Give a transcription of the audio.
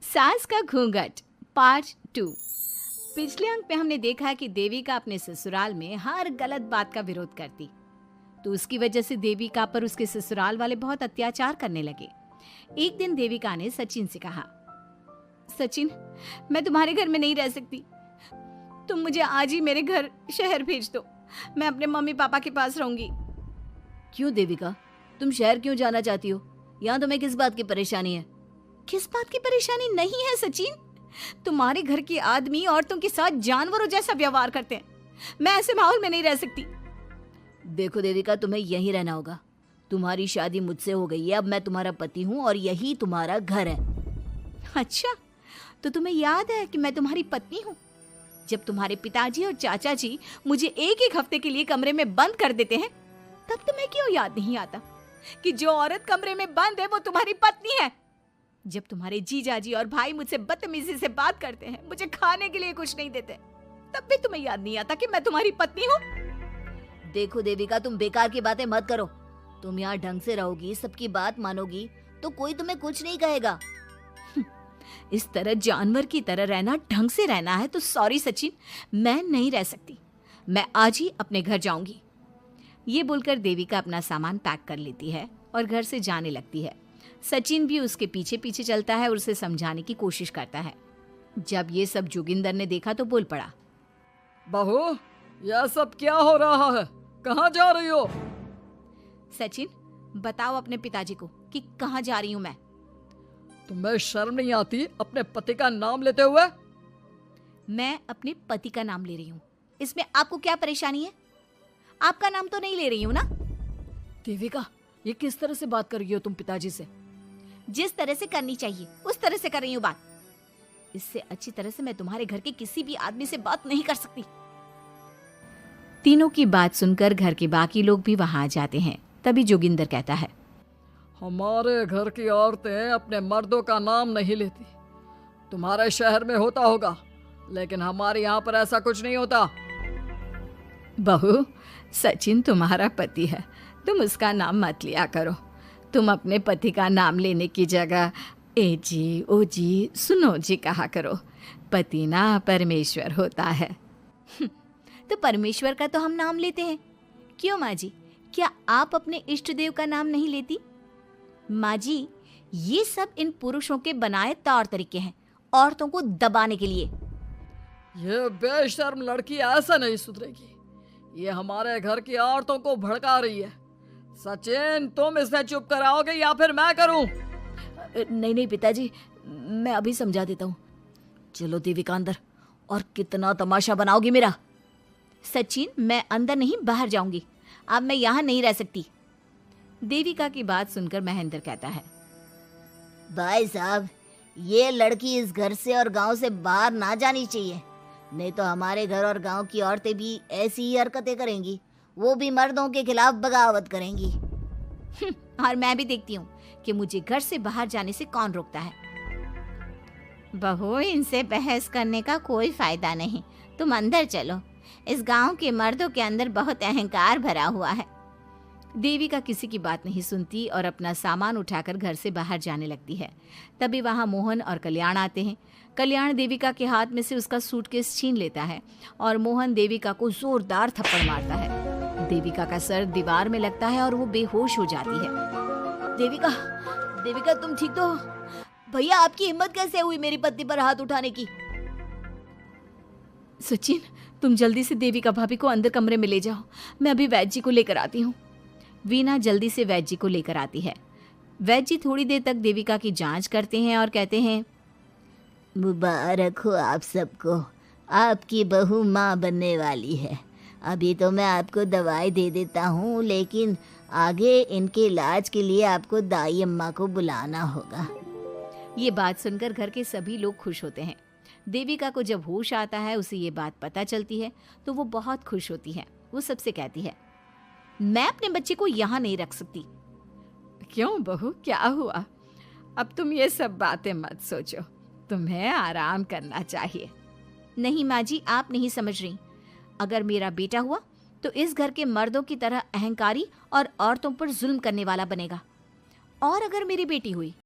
सास का घूंघट पार्ट 2। पिछले अंक में हमने देखा कि देविका अपने ससुराल में हर गलत बात का विरोध करती, तो उसकी वजह से देविका पर उसके ससुराल वाले बहुत अत्याचार करने लगे। एक दिन देविका ने सचिन से कहा, सचिन, मैं तुम्हारे घर में नहीं रह सकती, तुम मुझे आज ही मेरे घर शहर भेज दो, मैं अपने मम्मी पापा के पास रहूंगी। क्यों देविका, तुम शहर क्यों जाना चाहती हो? यहाँ तुम्हें किस बात की परेशानी है? किस बात की परेशानी नहीं है सचिन, तुम्हारे घर के आदमी औरतों के साथ जानवरों जैसा व्यवहार करते हैं, मैं ऐसे माहौल में नहीं रह सकती। देखो देविका, तुम्हें यहीं रहना होगा। तुम्हारी शादी मुझसे हो गई है, अब मैं तुम्हारा पति हूँ और यही तुम्हारा घर है। अच्छा, तो तुम्हें याद है कि मैं तुम्हारी पत्नी हूँ? जब तुम्हारे पिताजी और चाचा जी मुझे एक एक हफ्ते के लिए कमरे में बंद कर देते हैं, तब तुम्हें क्यों याद नहीं आता कि जो औरत कमरे में बंद है वो तुम्हारी पत्नी है? जब तुम्हारे जीजाजी और भाई मुझसे बदतमीजी से बात करते हैं, मुझे खाने के लिए कुछ नहीं देते, तब भी तुम्हें याद नहीं आता कि मैं तुम्हारी पत्नी हूँ? देखो देविका, तुम बेकार की बातें मत करो। तुम यहाँ ढंग से रहोगी, सबकी बात मानोगी, तो कोई तुम्हें कुछ नहीं कहेगा। इस तरह जानवर की तरह रहना, ढंग से रहना है तो सॉरी सचिन, मैं नहीं रह सकती, मैं आज ही अपने घर जाऊंगी। ये बोलकर देविका अपना सामान पैक कर लेती है और घर से जाने लगती है। सचिन भी उसके पीछे पीछे चलता है और उसे समझाने की कोशिश करता है। जब ये सब जोगिंदर ने देखा तो बोल पड़ा, बहू, यह सब क्या हो रहा है? कहाँ जा रही हो? सचिन, बताओ अपने पिताजी को कि कहाँ जा रही हूँ मैं। तुम्हें शर्म नहीं आती अपने पति का नाम लेते हुए? मैं अपने पति का नाम ले रही हूँ, इसमें आपको क्या परेशानी है? आपका नाम तो नहीं ले रही हूँ ना? देविका, ये किस तरह से बात कर रही हो तुम पिताजी से? जिस तरह से करनी चाहिए उस तरह से कर रही हूँ बात। इससे अच्छी तरह से मैं तुम्हारे घर के किसी भी आदमी से बात नहीं कर सकती। तीनों की बात सुनकर घर के बाकी लोग भी वहां आ जाते हैं। तभी जोगिंदर कहता है, हमारे घर की औरतें अपने मर्दों का नाम नहीं लेती। तुम्हारे शहर में होता होगा, लेकिन हमारे यहाँ पर ऐसा कुछ नहीं होता। बहू, सचिन तुम्हारा पति है, तुम उसका नाम मत लिया करो। तुम अपने पति का नाम लेने की जगह ए जी, ओ जी, सुनो जी कहा करो। पति ना परमेश्वर होता है। तो परमेश्वर का तो हम नाम लेते हैं। क्यों माँ जी, क्या आप अपने इष्ट देव का नाम नहीं लेती? माँ जी, ये सब इन पुरुषों के बनाए तौर तरीके हैं, औरतों को दबाने के लिए। ये बेशर्म लड़की ऐसा नहीं सुधरेगी। ये हमारे घर की औरतों को भड़का रही है। सचिन, तुम इसे चुप कराओगे या फिर मैं करूं? नहीं नहीं पिताजी, मैं अभी समझा देता हूँ। चलो देविका अंदर, और कितना तमाशा बनाओगी मेरा। सचिन, मैं अंदर नहीं बाहर जाऊंगी, अब मैं यहाँ नहीं रह सकती। देविका की बात सुनकर महेंद्र कहता है, भाई साहब, ये लड़की इस घर से और गांव से बाहर ना जानी चाहिए, नहीं तो हमारे घर और गांव की औरतें भी ऐसी ही हरकतें करेंगी। वो भी मर्दों के खिलाफ बगावत करेंगी। और मैं भी देखती हूँ कि मुझे घर से बाहर जाने से कौन रोकता है। बहू, इनसे बहस करने का कोई फायदा नहीं, तुम अंदर चलो। इस गांव के मर्दों के अंदर बहुत अहंकार भरा हुआ है। देविका किसी की बात नहीं सुनती और अपना सामान उठाकर घर से बाहर जाने लगती है। तभी वहां मोहन और कल्याण आते हैं। कल्याण देविका के हाथ में से उसका सूटकेस छीन लेता है और मोहन देविका को जोरदार थप्पड़ मारता है। देविका का सर दीवार में लगता है और वो बेहोश हो जाती है। देविका, देविका तुम ठीक तो हो? भैया, आपकी हिम्मत कैसे हुई मेरी पत्नी पर हाथ उठाने की? सचिन, तुम जल्दी से देविका भाभी को अंदर कमरे में ले जाओ, मैं अभी वैद्य जी को लेकर आती हूँ। वीना जल्दी से वैद्य जी को लेकर आती है। वैद्य जी थोड़ी देर तक देविका की जांच करते हैं और कहते हैं, मुबारक हो आप सबको, आपकी बहू माँ बनने वाली है। अभी तो मैं आपको दवाई दे देता हूँ, लेकिन आगे इनके इलाज के लिए आपको दाई अम्मा को बुलाना होगा। ये बात सुनकर घर के सभी लोग खुश होते हैं। देविका को जब होश आता है, उसे ये बात पता चलती है तो वो बहुत खुश होती है। वो सबसे कहती है, मैं अपने बच्चे को यहाँ नहीं रख सकती। क्यों बहू, क्या हुआ? अब तुम ये सब बातें मत सोचो, तुम्हें आराम करना चाहिए। नहीं माँ जी, आप नहीं समझ रही। अगर मेरा बेटा हुआ तो इस घर के मर्दों की तरह अहंकारी और औरतों पर जुल्म करने वाला बनेगा। और अगर मेरी बेटी हुई